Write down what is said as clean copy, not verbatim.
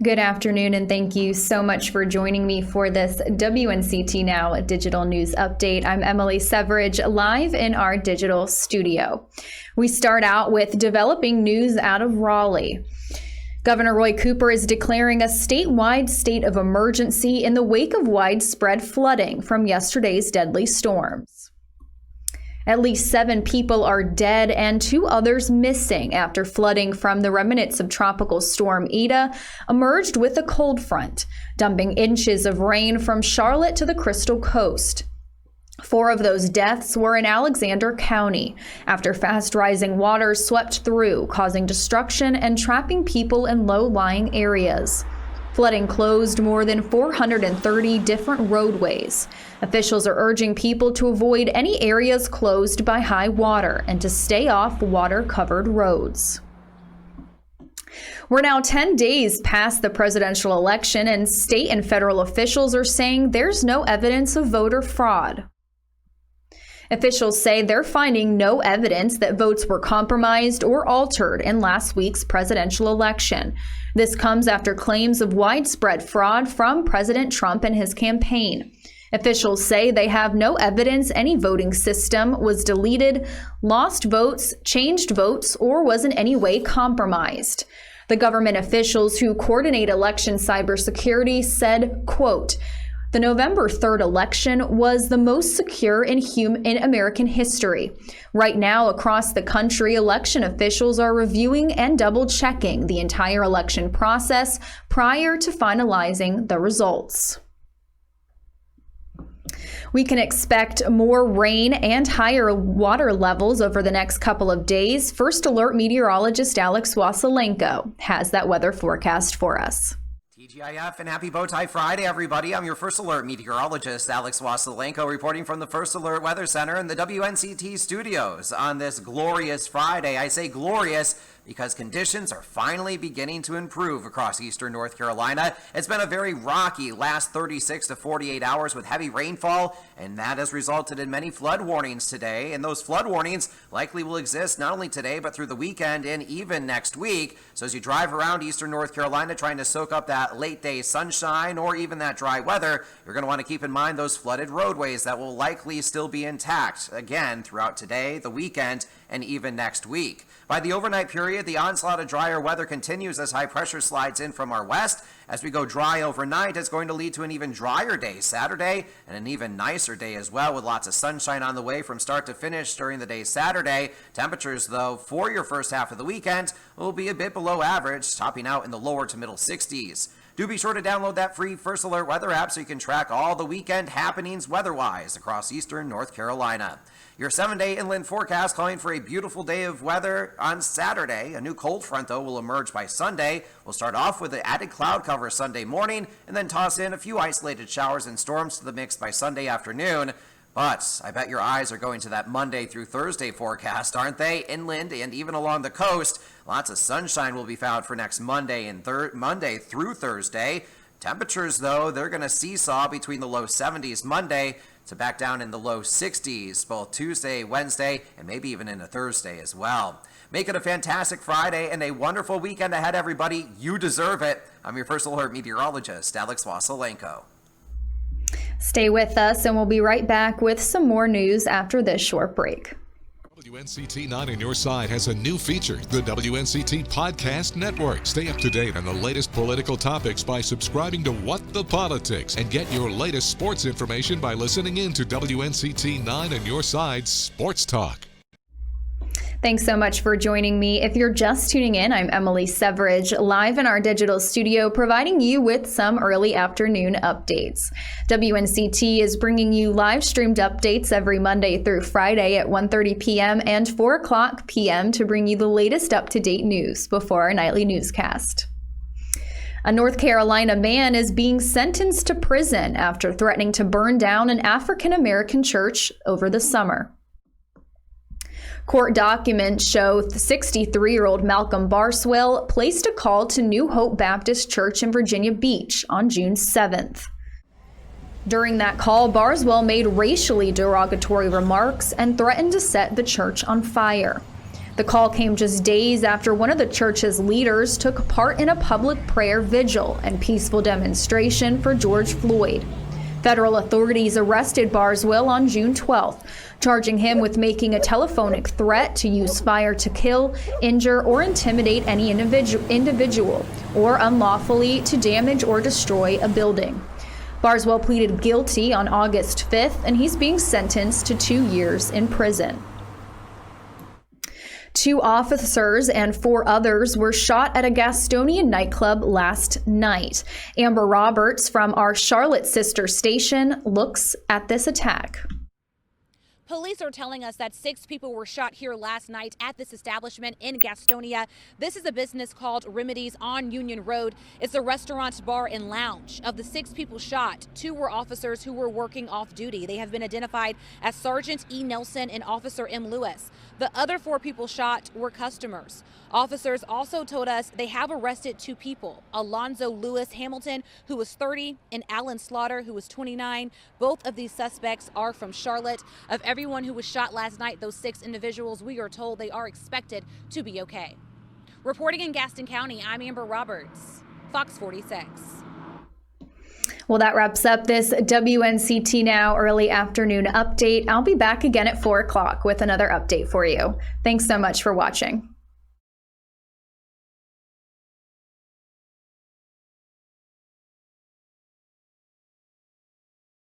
Good afternoon, and thank you so much for joining me for this WNCT Now digital news update. I'm Emily Severage, live in our digital studio. We start out with developing news out of Raleigh. Governor Roy Cooper is declaring a statewide state of emergency in the wake of widespread flooding from yesterday's deadly storms. At least 7 people are dead and 2 others missing after flooding from the remnants of Tropical Storm Ida emerged with a cold front, dumping inches of rain from Charlotte to the Crystal Coast. 4 of those deaths were in Alexander County after fast-rising waters swept through, causing destruction and trapping people in low-lying areas. Flooding closed more than 430 different roadways. Officials are urging people to avoid any areas closed by high water and to stay off water-covered roads. We're now 10 days past the presidential election, and state and federal officials are saying there's no evidence of voter fraud. Officials say they're finding no evidence that votes were compromised or altered in last week's presidential election. This comes after claims of widespread fraud from President Trump and his campaign. Officials say they have no evidence any voting system was deleted, lost votes, changed votes, or was in any way compromised. The government officials who coordinate election cybersecurity said, quote, "The November 3rd election was the most secure in American history. Right now, across the country, election officials are reviewing and double-checking the entire election process prior to finalizing the results." We can expect more rain and higher water levels over the next couple of days. First Alert meteorologist Alex Wassilenko has that weather forecast for us. TGIF and happy Bowtie Friday, everybody. I'm your First Alert meteorologist, Alex Wassilenko, reporting from the First Alert Weather Center in the WNCT studios on this glorious Friday. I say glorious because conditions are finally beginning to improve across eastern North Carolina. It's been a very rocky last 36 to 48 hours with heavy rainfall, and that has resulted in many flood warnings today. And those flood warnings likely will exist not only today, but through the weekend and even next week. So as you drive around eastern North Carolina trying to soak up that late day sunshine or even that dry weather, you're going to want to keep in mind those flooded roadways that will likely still be intact again throughout today, the weekend, and even next week. By the overnight period, the onslaught of drier weather continues as high pressure slides in from our west. As we go dry overnight, it's going to lead to an even drier day Saturday and an even nicer day as well, with lots of sunshine on the way from start to finish during the day Saturday. Temperatures, though, for your first half of the weekend will be a bit below average, topping out in the lower to middle 60s. Do be sure to download that free First Alert weather app so you can track all the weekend happenings weather-wise across eastern North Carolina. Your 7-day inland forecast calling for a beautiful day of weather on Saturday. A new cold front, though, will emerge by Sunday. We'll start off with the added cloud cover Sunday morning and then toss in a few isolated showers and storms to the mix by Sunday afternoon. But I bet your eyes are going to that Monday through Thursday forecast, aren't they? Inland and even along the coast, lots of sunshine will be found for next Monday and Monday through Thursday. Temperatures, though, they're going to seesaw between the low 70s Monday to back down in the low 60s, both Tuesday, Wednesday, and maybe even into Thursday as well. Make it a fantastic Friday and a wonderful weekend ahead, everybody. You deserve it. I'm your First Alert meteorologist, Alex Wassilenko. Stay with us, and we'll be right back with some more news after this short break. WNCT 9 on your side has a new feature, the WNCT Podcast Network. Stay up to date on the latest political topics by subscribing to What the Politics, and get your latest sports information by listening in to WNCT 9 on your side Sports Talk. Thanks so much for joining me. If you're just tuning in, I'm Emily Severage, live in our digital studio, providing you with some early afternoon updates. WNCT is bringing you live-streamed updates every Monday through Friday at 1:30 p.m. and 4 o'clock p.m. to bring you the latest up-to-date news before our nightly newscast. A North Carolina man is being sentenced to prison after threatening to burn down an African-American church over the summer. Court documents show 63-year-old Malcolm Barswell placed a call to New Hope Baptist Church in Virginia Beach on June 7th. During that call, Barswell made racially derogatory remarks and threatened to set the church on fire. The call came just days after one of the church's leaders took part in a public prayer vigil and peaceful demonstration for George Floyd. Federal authorities arrested Barswell on June 12th, charging him with making a telephonic threat to use fire to kill, injure, or intimidate any individual, or unlawfully to damage or destroy a building. Barswell pleaded guilty on August 5th, and he's being sentenced to 2 years in prison. 2 officers and 4 others were shot at a Gastonia nightclub last night. Amber Roberts from our Charlotte sister station looks at this attack. Police are telling us that 6 people were shot here last night at this establishment in Gastonia. This is a business called Remedies on Union Road. It's a restaurant, bar, and lounge. Of the 6 people shot, 2 were officers who were working off duty. They have been identified as Sergeant E. Nelson and Officer M. Lewis. The other 4 people shot were customers. Officers also told us they have arrested 2 people, Alonzo Lewis Hamilton, who was 30, and Alan Slaughter, who was 29. Both of these suspects are from Charlotte. Of everyone who was shot last night, those 6 individuals, we are told they are expected to be okay. Reporting in Gaston County, I'm Amber Roberts, Fox 46. Well, that wraps up this WNCT Now early afternoon update. I'll be back again at 4 o'clock with another update for you. Thanks so much for watching.